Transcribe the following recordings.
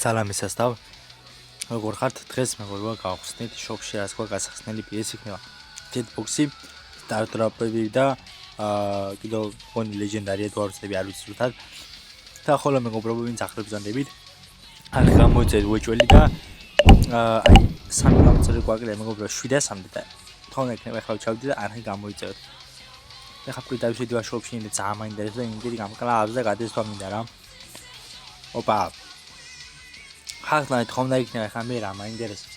სალამი სასტავ. როგორ ხართ? დღეს მეგობრებო გავხსნით შოპში რას გვაქვს გასახსნელი პიესი იქნება. Jetbox-ი, სტარტაპები და კიდევ ფონი ლეგენდარია თუ არ ვწდები არ ვიცი რუთად. და ხოლო მეგობრებო ვინც ახლებს ზანდებით. არ გამოიწერეთ უეჭველი და აი სამი გამოწერე გვაკლია მეგობრებო 700-მდე და თქო ექნება ახლა ჩავდი და არხი გამოიწერეთ. ეხლა პირდაპირ შედივა შოპში ინდა ძალიან მაინტერესებს და იმდენი გამკლავს და გადესვა მინდა რა. ოპა. ხალხმა თქომ და იქნება ხა მე რა მაინტერესებს.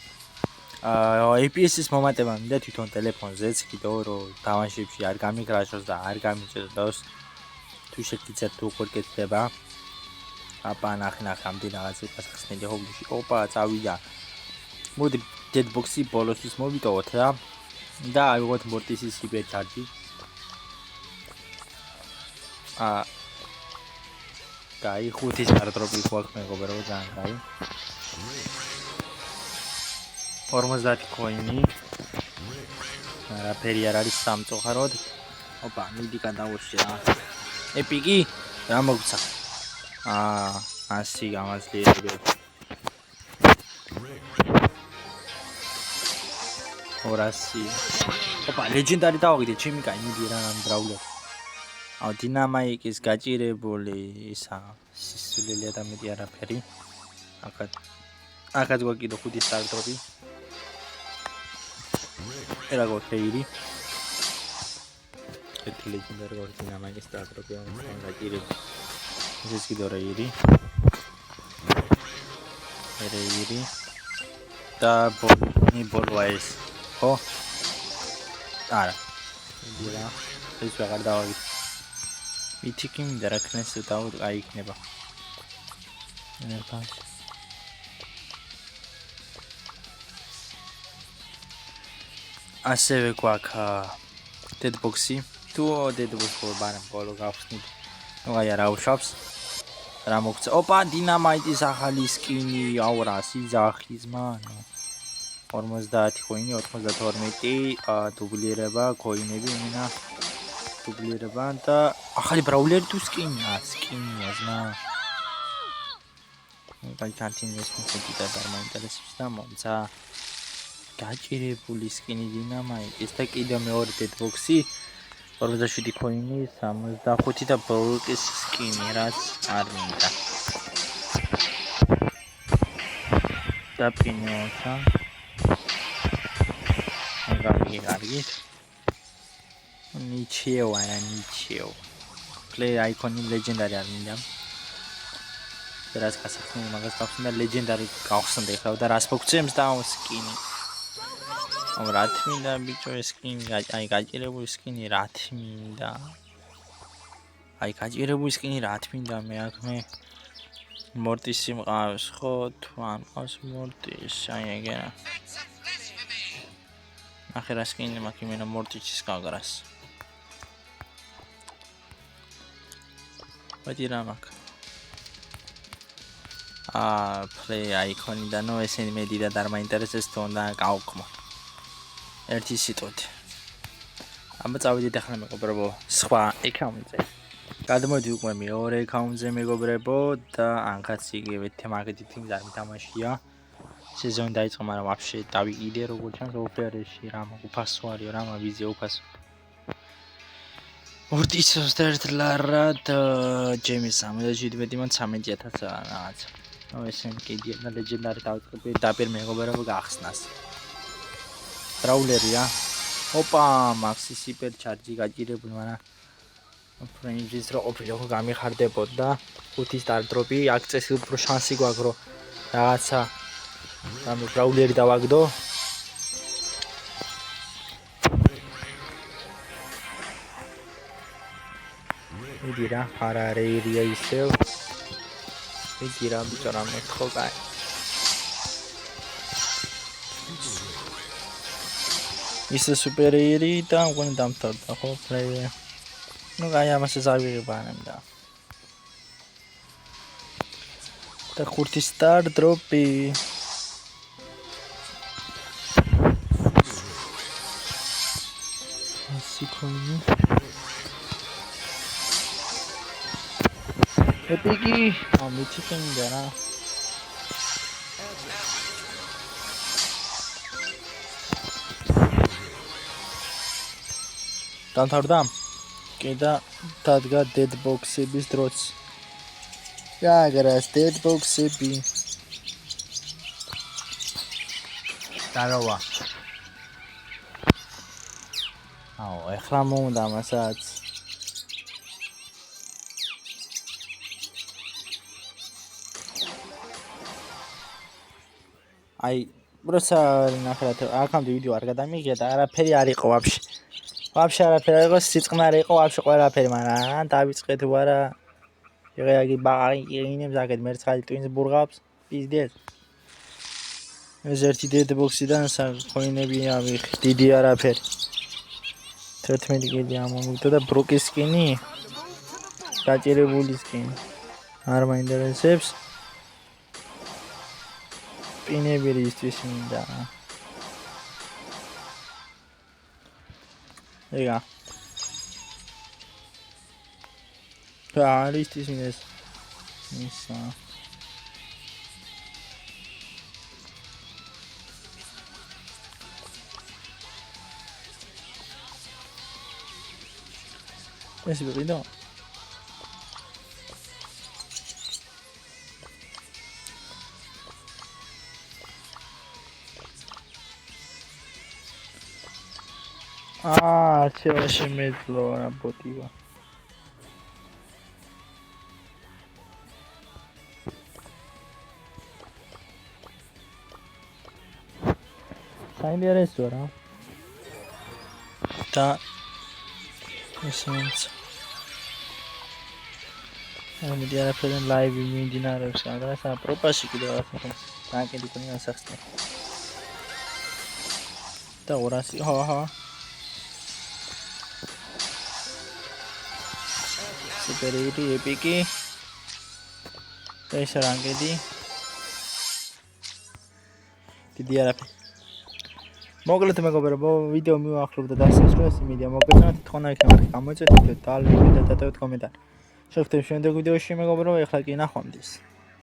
APS-ის მომატება მინდა თვითონ ტელეფონზეც კიდევ რომ დავანშებში არ გამიკრაშოს და არ გამიწერდოს. თუ შეგიძლიათ თუ როგორ გეცდება. აპა ნახე ამდენ რაღაცა გასახსნელი ჰობლში. ოპა წავიდა. მოდი Jetbox-ი ბოლოსთვის მოვიტოვოთ რა. და აიღოთ მორტისის ჰიპერჩარჯი. Кай, ხუთი სტარტოპი გვაქვს მეგობრებო ძალიან კაი. 50 კოინი. არაფერი არ არის სამწუხაროდ. ოპა, მიდი გადავუშვი რა. ეპიკი რა მოგცა? 100 გამაძლიერებელი. 200. ოპა, ლეგენდარი დავაგდე, ჩემი კაი, მიდი რა ნამდრავლე. დინამაიკის გაჭირებული ისა სისულელია და მეტი არაფერი. აქაც გვაქვს კიდე 5 სტარტოპი. ერა გოთეირი. ეს ლეგენდარი გვაქვს დინამაიკის სტარტოპი ამ გაჭირებული. ეს კიდე რეირი. რეირი. და ბოლვაის. ხო? არა. დილა. ეს ვეღარ დავაგდე. მითიკი მინდა რა ქნეს და აი იქნება. ერთხელ ასევე გვაქვს Jetbox-ი. თუ Jetbox-ი ბარემ ბოლო გავხსნით. ნუ აი რა უშავს. რა მოგცა? ოპა, დინამაიტის ახალი სკინი, აუ რა სიძახის მანო. 50 კოინი, 92 დუბლირება, კოინები მინა. დუბლირება და ახალი ბრაულერი თუ სკინია, სკინია ზმა. აი კანტინეს მოხდი და მაინტერესებს და მომცა. გაჭირებული სკინი დინამაიტის და კიდევ მეორე Jetbox-ი 47 კოინი, 65 და ბოლკის სკინი რაც არ მინდა. და პინოცა. კარგი. Ничего, ничего. Play icon-ი ლეგენდარი არ მინდა. რას გასახსნელი მაგას გავხსნა ლეგენდარი გავხსნდა ეხლა და რას მოგცემს და სკინი. რა თმინდა ბიჭო ეს სკინი, აი გაჭირებული სკინი რა თმინდა. აი გაჭირებული სკინი რა თმინდა მე აქ მე მორტისი მყავს ხო თუ არ მყავს მორტისი აი ეგენა. ახლა რა სკინი მაქვს იმენა მორტიჩის გაგრას. What is that? Play icon და ნუ ესენი მე დიდად არ მაინტერესებს თუნდა გავკმო. ერთი სიტყვით. აბა წავიდეთ ახლა მეგობრებო სხვა აკაუნტზე. გადმოდი უკვე მეორე აკაუნტზე მეგობრებო და ანკაც იგივე თემაგეთით იმის არ მითამაშია. სეზონი დაიწყო, მაგრამ ვაფშე დავიყიდე როგორც ჩანს ოფერში რა უფასო არისო რა ვიზია უფასო. ორტისოს და ერთ ლარად ჯემის 77-მან 13000 რაღაც. ნუ ესენ კიდე და ლეგენდარი დავიწყე დაპირ მეგობრებო გახსნას. ბრაულერია. ოპა, მაქსის ჰიპერჩარჯი გაჭირებული, მაგრამ ფრენჯის რო ოფირო გამიხარდებოდა 5 სტარტოპი, აქცესი უფრო შანსი გვაქვს რომ რაღაცა ამ ბრაულერი დავაგდო. მიდი რა, არა რეირია ისევ. მიდი რა, ბიჭო რა მეთქო კაი. ისე სუპერიერი და მგონი დამთავრდა ხო პლეი. ნუ აი ამასაც ავიღებ ანემდა. და 5 სტარტოპი. სიკონი. ეპიკი, ამიჩიკენ და რა. დამთავრდა? კი და დადგა deadbox-ების დროც. გააგრას deadbox-ები. Здорово. ეხლა მომდა მასაც. აი, როცა ნახეთ, აქამდე ვიდეო არ გადამიღია და არაფერი არ იყო ვაფშე. ვაფშე არაფერი არ იყო, სიწყნარი იყო ვაფშე ყველაფერი, მაგრამ დავიწყე თუ არა. იღეაგი ბაინებს აქეთ მერცხალი ტვინს ბურღავს. პიზდეთ. ეს ერთი deadbox-დან საკოინები ავიღე, დიდი არაფერი. 11 კილი ამომიგდა და ბროკის სკინი. გაჭირებული სკინი. არ მაინტერესებს. პინები რისთვის მინდა. ეგა. რისთვის მინდა. ისა. ეს ვიყიდო. არჩევაში მეძლო რა ბოტია. საინტერესოა რა. და ესენც ამიტომ არაფერენ ლაივი მიმდინარეობს, რაღაცა პროპაში კიდევ რაღაცა რანკინგი კონია სახსნა. და 200 ჰა. სუპერი ეპიკი. ეს რანკინგი. დიდი არაფერი. მოკლედ მეგობრებო, ვიდეო მივახლობ და დასასრულს იმედია მოგეწონათ, თქონა იქნება გამოიწვევთ და დალექეთ და დატოვეთ კომენტარი. შევხვდებით შემდეგ ვიდეოში მეგობრებო, ეხლა კი ნახვამდის.